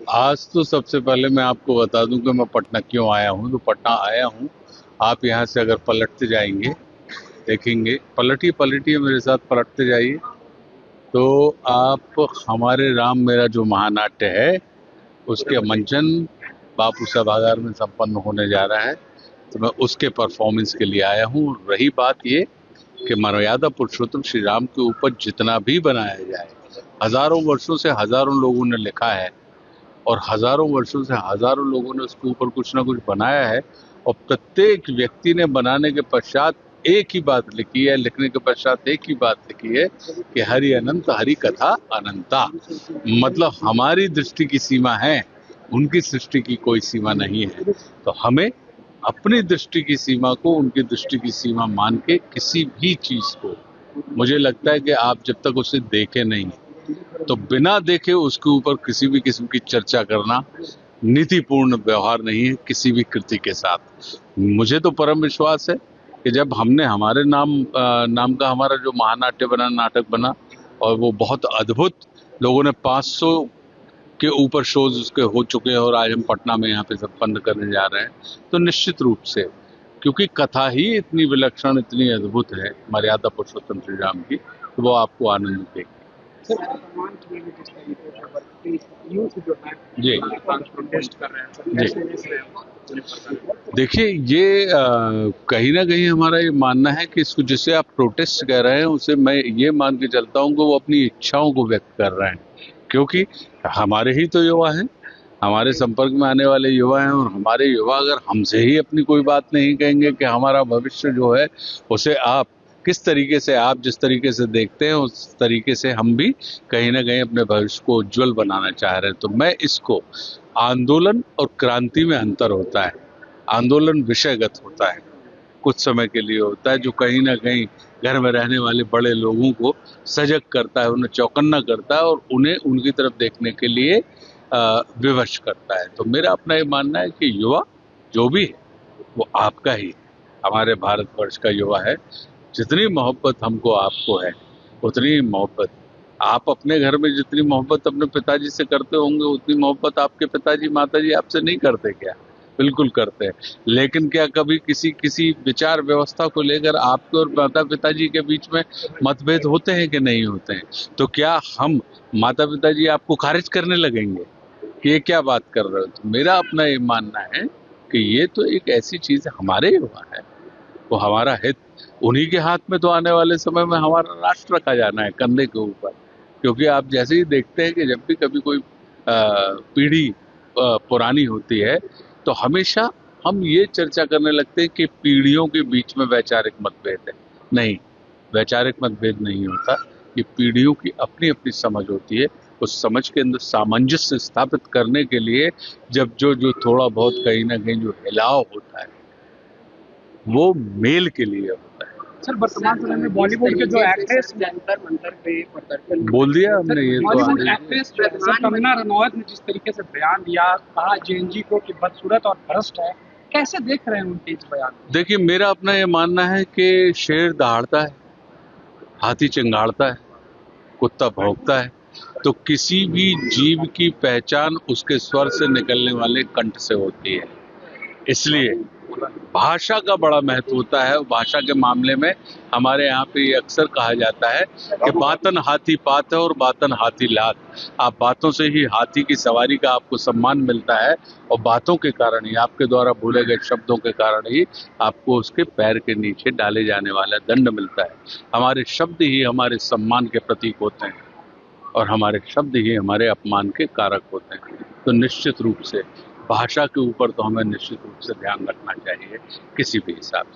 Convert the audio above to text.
आज तो सबसे पहले मैं आपको बता दूं कि मैं पटना क्यों आया हूं। तो पटना आया हूं, आप यहां से अगर पलटते जाएंगे, देखेंगे, पलटिए पलटिए मेरे साथ पलटते जाइए, तो आप हमारे राम मेरा जो महानाट्य है उसके मंचन बापू सभागार में संपन्न होने जा रहा है। तो मैं उसके परफॉर्मेंस के लिए आया हूँ। रही बात ये कि मर्यादा पुरुषोत्तम श्री राम के ऊपर जितना भी बनाया जाए, हजारों वर्षों से हजारों लोगों ने लिखा है और हजारों वर्षों से हजारों लोगों ने उसके ऊपर कुछ ना कुछ बनाया है, और प्रत्येक व्यक्ति ने बनाने के पश्चात एक ही बात लिखी है, लिखने के पश्चात एक ही बात लिखी है कि हरि अनंत हरि कथा अनंता। मतलब हमारी दृष्टि की सीमा है, उनकी सृष्टि की कोई सीमा नहीं है। तो हमें अपनी दृष्टि की सीमा को उनकी दृष्टि की सीमा मान के किसी भी चीज को, मुझे लगता है कि आप जब तक उसे देखे नहीं तो बिना देखे उसके ऊपर किसी भी किस्म की चर्चा करना नीतिपूर्ण व्यवहार नहीं है किसी भी कृति के साथ। मुझे तो परम विश्वास है कि जब हमने हमारे नाम का हमारा जो महानाट्य बना, नाटक बना, और वो बहुत अद्भुत, लोगों ने 500 के ऊपर शोज उसके हो चुके हैं और आज हम पटना में यहाँ पे संपन्न करने जा रहे हैं, तो निश्चित रूप से, क्योंकि कथा ही इतनी विलक्षण, इतनी अद्भुत है मर्यादा पुरुषोत्तम श्री राम की, तो वो आपको आनंद देगी। सर, वर्तमान समय में जिस तरीके से वर्तमान यूथ जो है जी प्रोटेस्ट कर रहे हैं, सर, कैसे देख रहे हैं? देखिए, ये कहीं ना कहीं हमारा ये मानना है कि इसको, जिसे आप प्रोटेस्ट कह रहे हैं, उसे मैं ये मान के चलता हूँ कि वो अपनी इच्छाओं को व्यक्त कर रहे हैं, क्योंकि हमारे ही तो युवा हैं, हमारे संपर्क में आने वाले युवा हैं, और हमारे युवा अगर हमसे ही अपनी कोई बात नहीं कहेंगे कि हमारा भविष्य जो है उसे आप किस तरीके से, आप जिस तरीके से देखते हैं उस तरीके से हम भी कहीं ना कहीं अपने भविष्य को उज्जवल बनाना चाह रहे हैं, तो मैं इसको, आंदोलन और क्रांति में अंतर होता है। आंदोलन विषयगत होता है, कुछ समय के लिए होता है, जो कहीं ना कहीं घर में रहने वाले बड़े लोगों को सजग करता है, उन्हें चौकन्ना करता है और उन्हें उनकी तरफ देखने के लिए विवश करता है। तो मेरा अपना ये मानना है कि युवा जो भी है वो आपका ही है, हमारे भारतवर्ष का युवा है। जितनी मोहब्बत हमको आपको है, उतनी मोहब्बत आप अपने घर में, जितनी मोहब्बत अपने पिताजी से करते होंगे, उतनी मोहब्बत आपके पिताजी माताजी आपसे नहीं करते क्या? बिल्कुल करते हैं। लेकिन क्या कभी किसी विचार व्यवस्था को लेकर आपके और माता पिताजी के बीच में मतभेद होते हैं कि नहीं होते हैं? तो क्या हम, माता पिताजी आपको खारिज करने लगेंगे कि ये क्या बात कर रहे हो? तो मेरा अपना ये मानना है कि ये तो एक ऐसी चीज हमारे युवा है, वो हमारा हित, उन्हीं के हाथ में तो आने वाले समय में हमारा राष्ट्र रखा जाना है कंधे के ऊपर। क्योंकि आप जैसे ही देखते हैं कि जब भी कभी कोई पीढ़ी पुरानी होती है, तो हमेशा हम ये चर्चा करने लगते हैं कि पीढ़ियों के बीच में वैचारिक मतभेद है। नहीं, वैचारिक मतभेद नहीं होता, ये पीढ़ियों की अपनी अपनी समझ होती है। उस समझ के अंदर सामंजस्य स्थापित करने के लिए जब जो जो थोड़ा बहुत कहीं ना कहीं जो हिलाव होता है, वो मेल के लिए होता है। सर, वर्तमान समय में बॉलीवुड के जो एक्ट्रेस जंतर मंतर पे प्रदर्शन बोल दिया हमने, ये तो बॉलीवुड एक्ट्रेस कंगना रनौत ने जिस तरीके से बयान दिया, कहा जेएनजी को कि बदसूरत और भ्रष्ट है, कैसे देख रहे हैं उनके इस बयान? देखिए, मेरा अपना ये मानना है कि शेर दहाड़ता है, हाथी चिंगाड़ता है, कुत्ता भौंकता है, तो किसी भी जीव की पहचान उसके स्वर से निकलने वाले कंठ से होती है। इसलिए भाषा का बड़ा महत्व होता है। भाषा के मामले में हमारे यहाँ पे ये अक्सर कहा जाता है कि बातन हाथी पात है और बातन हाथी लात। आप बातों से ही हाथी की सवारी का आपको सम्मान मिलता है, और बातों के कारण ही, आपके द्वारा बोले गए शब्दों के कारण ही आपको उसके पैर के नीचे डाले जाने वाला दंड मिलता है। हमारे शब्द ही हमारे सम्मान के प्रतीक होते हैं और हमारे शब्द ही हमारे अपमान के कारक होते हैं। तो निश्चित रूप से भाषा के ऊपर तो हमें निश्चित रूप से ध्यान रखना चाहिए किसी भी हिसाब से।